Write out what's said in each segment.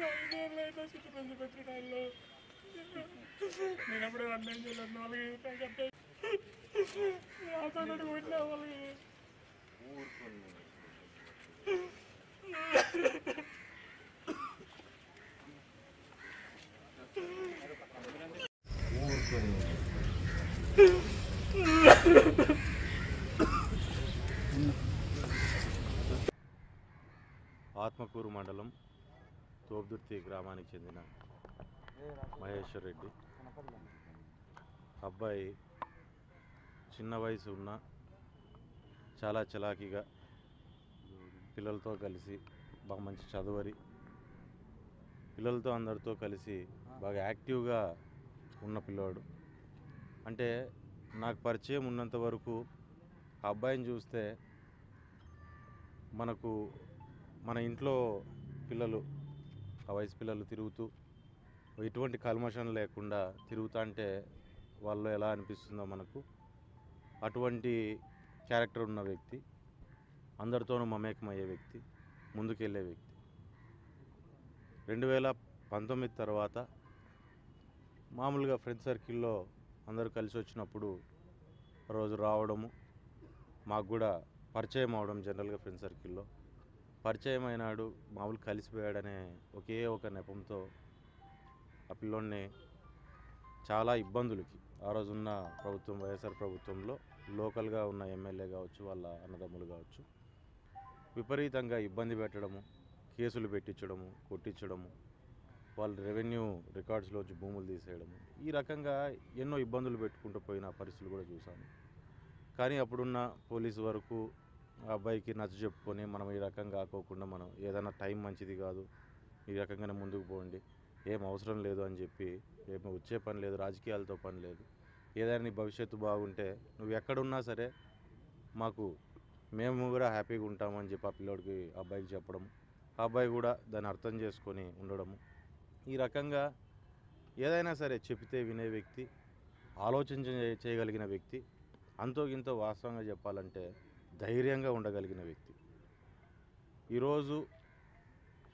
ఐదేళ్ళైనా city పత్రికల్లో నేను అప్పుడే అన్నం చేయలేదు వాళ్ళకి చెప్పే అతను కొట్టిన వాళ్ళకి ఆత్మకూరు మండలం తోపుదుర్తి గ్రామానికి చెందిన మహేశ్వర్ రెడ్డి అబ్బాయి చిన్న వయసు ఉన్న చాలా చలాకీగా పిల్లలతో కలిసి బాగా మంచి చదువరి పిల్లలతో అందరితో కలిసి బాగా యాక్టివ్గా ఉన్న పిల్లవాడు. అంటే నాకు పరిచయం ఉన్నంత వరకు ఆ అబ్బాయిని చూస్తే మన ఇంట్లో పిల్లలు ఆ వయసు పిల్లలు తిరుగుతూ ఎటువంటి కల్మషం లేకుండా తిరుగుతా అంటే వాళ్ళు ఎలా అనిపిస్తుందో మనకు అటువంటి క్యారెక్టర్ ఉన్న వ్యక్తి, అందరితోనూ మమేకమయ్యే వ్యక్తి, ముందుకెళ్ళే వ్యక్తి. 2019 తర్వాత మామూలుగా ఫ్రెండ్ సర్కిల్లో అందరూ కలిసి వచ్చినప్పుడు రోజు రావడము, మాకు కూడా పరిచయం అవడం, జనరల్గా ఫ్రెండ్ సర్కిల్లో పరిచయం అయినాడు, మామూలు కలిసిపోయాడనే ఒకే ఒక నెపంతో ఆ పిల్లోడిని చాలా ఇబ్బందులకి ఆ రోజున్న ప్రభుత్వం వైఎస్ఆర్ ప్రభుత్వంలో లోకల్గా ఉన్న ఎమ్మెల్యే కావచ్చు, వాళ్ళ అన్నదమ్ములు కావచ్చు, విపరీతంగా ఇబ్బంది పెట్టడము, కేసులు పెట్టించడము, కొట్టించడము, వాళ్ళ రెవెన్యూ రికార్డ్స్లోంచి భూములు తీసేయడము, ఈ రకంగా ఎన్నో ఇబ్బందులు పెట్టుకుంటూ పోయిన పరిస్థితులు కూడా చూసాము. కానీ అప్పుడున్న పోలీసు వరకు ఆ అబ్బాయికి నచ్చ చెప్పుకొని మనం ఈ రకంగా కాకోకుండా మనం ఏదైనా టైం మంచిది కాదు, ఈ రకంగానే ముందుకు పోండి, ఏం అవసరం లేదు అని చెప్పి, ఏమి వచ్చే పని లేదు, రాజకీయాలతో పని లేదు, ఏదైనా నీ భవిష్యత్తు బాగుంటే నువ్వు ఎక్కడున్నా సరే మేము కూడా హ్యాపీగా ఉంటామని చెప్పి ఆ పిల్లోడికి అబ్బాయికి చెప్పడం, ఆ అబ్బాయి కూడా దాన్ని అర్థం చేసుకొని ఉండడము, ఈ రకంగా ఏదైనా సరే చెబితే వినే వ్యక్తి, ఆలోచన చేయగలిగిన వ్యక్తి, అంతో ఇంతో వాస్తవంగా చెప్పాలంటే ధైర్యంగా ఉండగలిగిన వ్యక్తి. ఈరోజు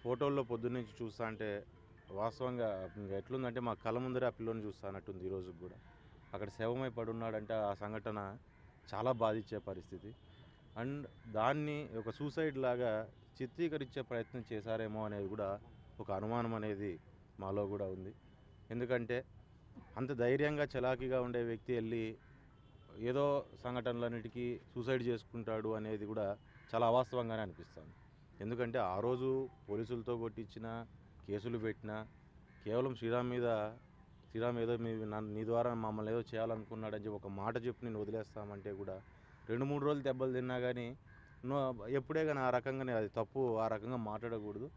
ఫోటోల్లో పొద్దున్నుంచి చూస్తా అంటే వాస్తవంగా ఎట్లుందంటే మా కళ్ళ ముందరే ఆ పిల్లని చూస్తానట్టుంది. ఈరోజు కూడా అక్కడ శవమై పడున్నాడంటే ఆ సంఘటన చాలా బాధించే పరిస్థితి. అండ్ దాన్ని ఒక సూసైడ్ లాగా చిత్రీకరించే ప్రయత్నం చేశారేమో అనేది కూడా ఒక అనుమానం అనేది మాలో కూడా ఉంది. ఎందుకంటే అంత ధైర్యంగా చలాకీగా ఉండే వ్యక్తి వెళ్ళి ఏదో సంఘటనలన్నిటికీ సూసైడ్ చేసుకుంటాడు అనేది కూడా చాలా అవాస్తవంగానే అనిపిస్తుంది. ఎందుకంటే ఆ రోజు పోలీసులతో కొట్టించిన, కేసులు పెట్టినా, కేవలం శ్రీరామ్ ఏదో నీ ద్వారా మమ్మల్ని ఏదో చేయాలనుకున్నాడని చెప్పి ఒక మాట చెప్పి నేను వదిలేస్తామంటే కూడా 2-3 రోజులు దెబ్బలు తిన్నా కానీ ఎప్పుడే కానీ ఆ రకంగానే అది తప్పు, ఆ రకంగా మాట్లాడకూడదు,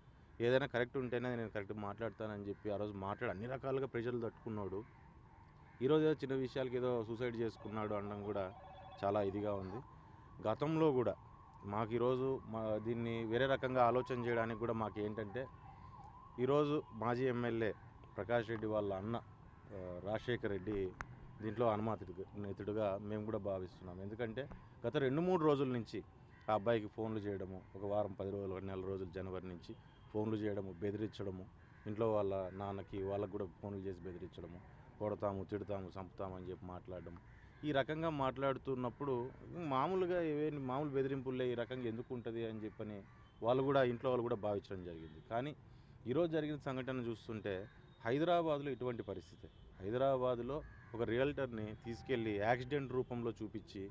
ఏదైనా కరెక్ట్ ఉంటేనే నేను కరెక్ట్ మాట్లాడతానని చెప్పి ఆ రోజు అన్ని రకాలుగా ప్రెషర్లు తట్టుకున్నాడు. ఈరోజు ఏదో చిన్న విషయాలకి ఏదో సూసైడ్ చేసుకున్నాడు అనడం కూడా చాలా ఇదిగా ఉంది. గతంలో కూడా మాకు ఈరోజు దీన్ని వేరే రకంగా ఆలోచన చేయడానికి కూడా మాకు ఏంటంటే, ఈరోజు మాజీ ఎమ్మెల్యే ప్రకాష్ రెడ్డి వాళ్ళ అన్న రాజశేఖర్ రెడ్డి దీంట్లో అనుమానితుడుగా మేము కూడా భావిస్తున్నాం. ఎందుకంటే గత 2-3 రోజుల నుంచి ఆ అబ్బాయికి ఫోన్లు చేయడము, ఒక వారం 10 రోజులు, నెల రోజులు జనవరి నుంచి ఫోన్లు చేయడము, బెదిరించడము, ఇంట్లో వాళ్ళ నాన్నకి వాళ్ళకు కూడా ఫోన్లు చేసి బెదిరించడము, కొడతాము, తిడతాము, చంపుతామని చెప్పి మాట్లాడడం, ఈ రకంగా మాట్లాడుతున్నప్పుడు మామూలు బెదిరింపుల్లే ఈ రకంగా ఎందుకు ఉంటుంది అని చెప్పని ఇంట్లో వాళ్ళు కూడా భావించడం జరిగింది. కానీ ఈరోజు జరిగిన సంఘటన చూస్తుంటే హైదరాబాద్లో ఇటువంటి పరిస్థితి. హైదరాబాద్లో ఒక రియల్టర్ని తీసుకెళ్ళి యాక్సిడెంట్ రూపంలో చూపించి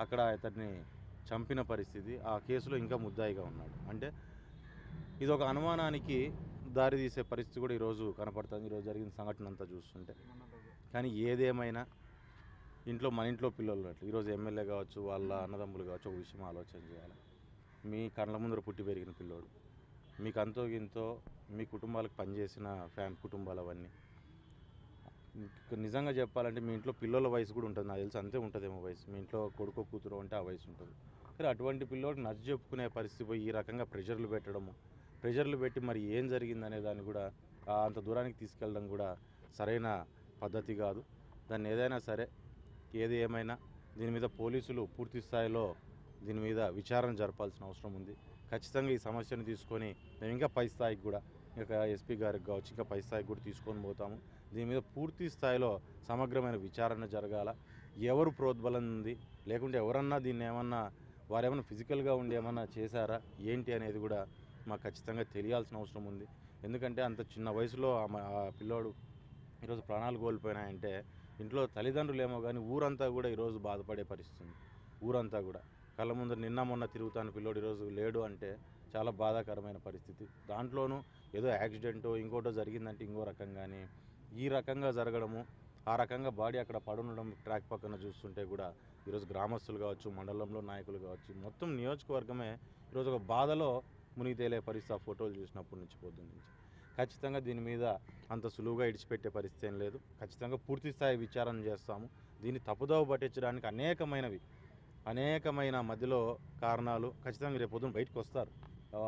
అక్కడ అతన్ని చంపిన పరిస్థితి, ఆ కేసులో ఇంకా ముద్దాయిగా ఉన్నాడు. అంటే ఇది ఒక అనుమానానికి దారితీసే పరిస్థితి కూడా ఈరోజు కనపడుతుంది, ఈరోజు జరిగిన సంఘటన అంతా చూస్తుంటే. కానీ ఏదేమైనా మన ఇంట్లో పిల్లలు ఉన్నట్లు ఈరోజు ఎమ్మెల్యే కావచ్చు, వాళ్ళ అన్నదమ్ములు కావచ్చు, ఒక విషయం ఆలోచన చేయాలి. మీ కళ్ళ ముందర పుట్టి పెరిగిన పిల్లోడు, మీకు అంతో ఇంతో మీ కుటుంబాలకు పనిచేసిన కుటుంబాలు అవన్నీ, నిజంగా చెప్పాలంటే మీ ఇంట్లో పిల్లల వయసు కూడా ఉంటుంది, నాకు తెలిసి అంతే ఉంటుందేమో వయసు, మీ ఇంట్లో కొడుకో కూతురు అంటే ఆ వయసు ఉంటుంది. కానీ అటువంటి పిల్లోడికి నచ్చ చెప్పుకునే పరిస్థితి పోయి ఈ రకంగా ప్రెషర్లు పెట్టి మరి ఏం జరిగిందనే దాన్ని కూడా అంత దూరానికి తీసుకెళ్ళడం కూడా సరైన పద్ధతి కాదు. దాన్ని ఏదైనా సరే, ఏది ఏమైనా దీని మీద పోలీసులు పూర్తి స్థాయిలో దీని మీద విచారణ జరపాల్సిన అవసరం ఉంది. ఖచ్చితంగా ఈ సమస్యను తీసుకొని మేము ఇంకా పై స్థాయికి కూడా ఇంకా ఎస్పీ గారికి కావచ్చు, ఇంకా పై స్థాయికి కూడా తీసుకొని పోతాము. దీని మీద పూర్తి స్థాయిలో సమగ్రమైన విచారణ జరగాల. ఎవరు ప్రోద్బలం ఉంది, లేకుంటే ఎవరన్నా దీన్ని ఏమన్నా వారేమన్నా ఫిజికల్గా ఉండి ఏమన్నా చేశారా ఏంటి అనేది కూడా మాకు ఖచ్చితంగా తెలియాల్సిన అవసరం ఉంది. ఎందుకంటే అంత చిన్న వయసులో ఆ పిల్లోడు ఈరోజు ప్రాణాలు కోల్పోయినాయంటే ఇంట్లో తల్లిదండ్రులు ఏమో కానీ ఊరంతా కూడా ఈరోజు బాధపడే పరిస్థితి ఉంది. ఊరంతా కూడా కళ్ళ ముందు నిన్న మొన్న తిరుగుతాను పిల్లోడు ఈరోజు లేడు అంటే చాలా బాధాకరమైన పరిస్థితి. దాంట్లోనూ ఏదో యాక్సిడెంటో ఇంకోటో జరిగిందంటే ఇంకో రకంగానే ఈ రకంగా జరగడము, ఆ రకంగా బాడీ అక్కడ పడుండడం ట్రాక్ పక్కన చూస్తుంటే కూడా ఈరోజు గ్రామస్తులు కావచ్చు, మండలంలో నాయకులు కావచ్చు, మొత్తం నియోజకవర్గమే ఈరోజు ఒక బాధలో మునిగి తేలే పరిస్థితి ఆ ఫోటోలు చూసినప్పటి నుంచి పొద్దున్న నుంచి. ఖచ్చితంగా దీని మీద అంత సులువుగా ఇడిచిపెట్టే పరిస్థితి ఏం లేదు. ఖచ్చితంగా పూర్తి స్థాయి విచారణ చేస్తాము. దీన్ని తప్పుదోవ పట్టించడానికి అనేకమైన మధ్యలో కారణాలు ఖచ్చితంగా రేపు పొద్దున బయటకు వస్తారు.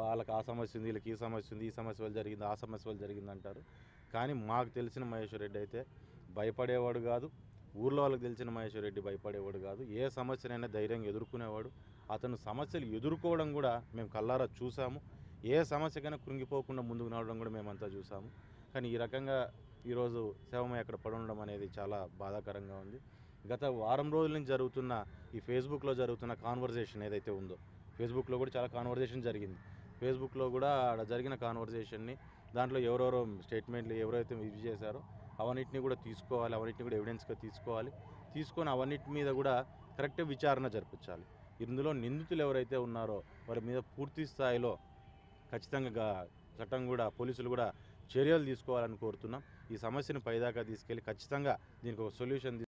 వాళ్ళకి ఆ సమస్య ఉంది, వీళ్ళకి ఈ సమస్య ఉంది, ఈ సమస్య వల్ల జరిగింది, ఆ సమస్య వల్ల జరిగింది అంటారు. కానీ మాకు తెలిసిన మహేశ్వర్ రెడ్డి అయితే భయపడేవాడు కాదు. ఊర్లో వాళ్ళకి తెలిసిన మహేశ్వర్ రెడ్డి భయపడేవాడు కాదు. ఏ సమస్యనైనా ధైర్యంగా ఎదుర్కొనేవాడు. అతను సమస్యలు ఎదుర్కోవడం కూడా మేము కళ్ళారా చూసాము. ఏ సమస్యకైనా కృంగిపోకుండా ముందుకు నడవడం కూడా మేమంతా చూసాము. కానీ ఈ రకంగా ఈరోజు శవమై అక్కడ పడుండడం అనేది చాలా బాధాకరంగా ఉంది. గత వారం రోజుల నుంచి జరుగుతున్న ఈ ఫేస్బుక్లో జరుగుతున్న కాన్వర్జేషన్ ఏదైతే ఉందో, ఫేస్బుక్లో కూడా చాలా కాన్వర్జేషన్ జరిగింది. ఫేస్బుక్లో కూడా ఆడ జరిగిన కాన్వర్జేషన్ని దాంట్లో ఎవరెవరో స్టేట్మెంట్లు ఎవరైతే ఇది చేశారో అవన్నిటిని కూడా తీసుకోవాలి, అవన్నిటిని కూడా ఎవిడెన్స్గా తీసుకొని అవన్నిటి మీద కూడా కరెక్ట్ విచారణ జరిపించాలి. ఇందులో నిందితులు ఎవరైతే ఉన్నారో వారి మీద పూర్తి స్థాయిలో ఖచ్చితంగా చట్టం కూడా పోలీసులు కూడా చర్యలు తీసుకోవాలని కోరుతున్నాం. ఈ సమస్యను పైదాకా తీసుకెళ్ళి ఖచ్చితంగా దీనికి ఒక సొల్యూషన్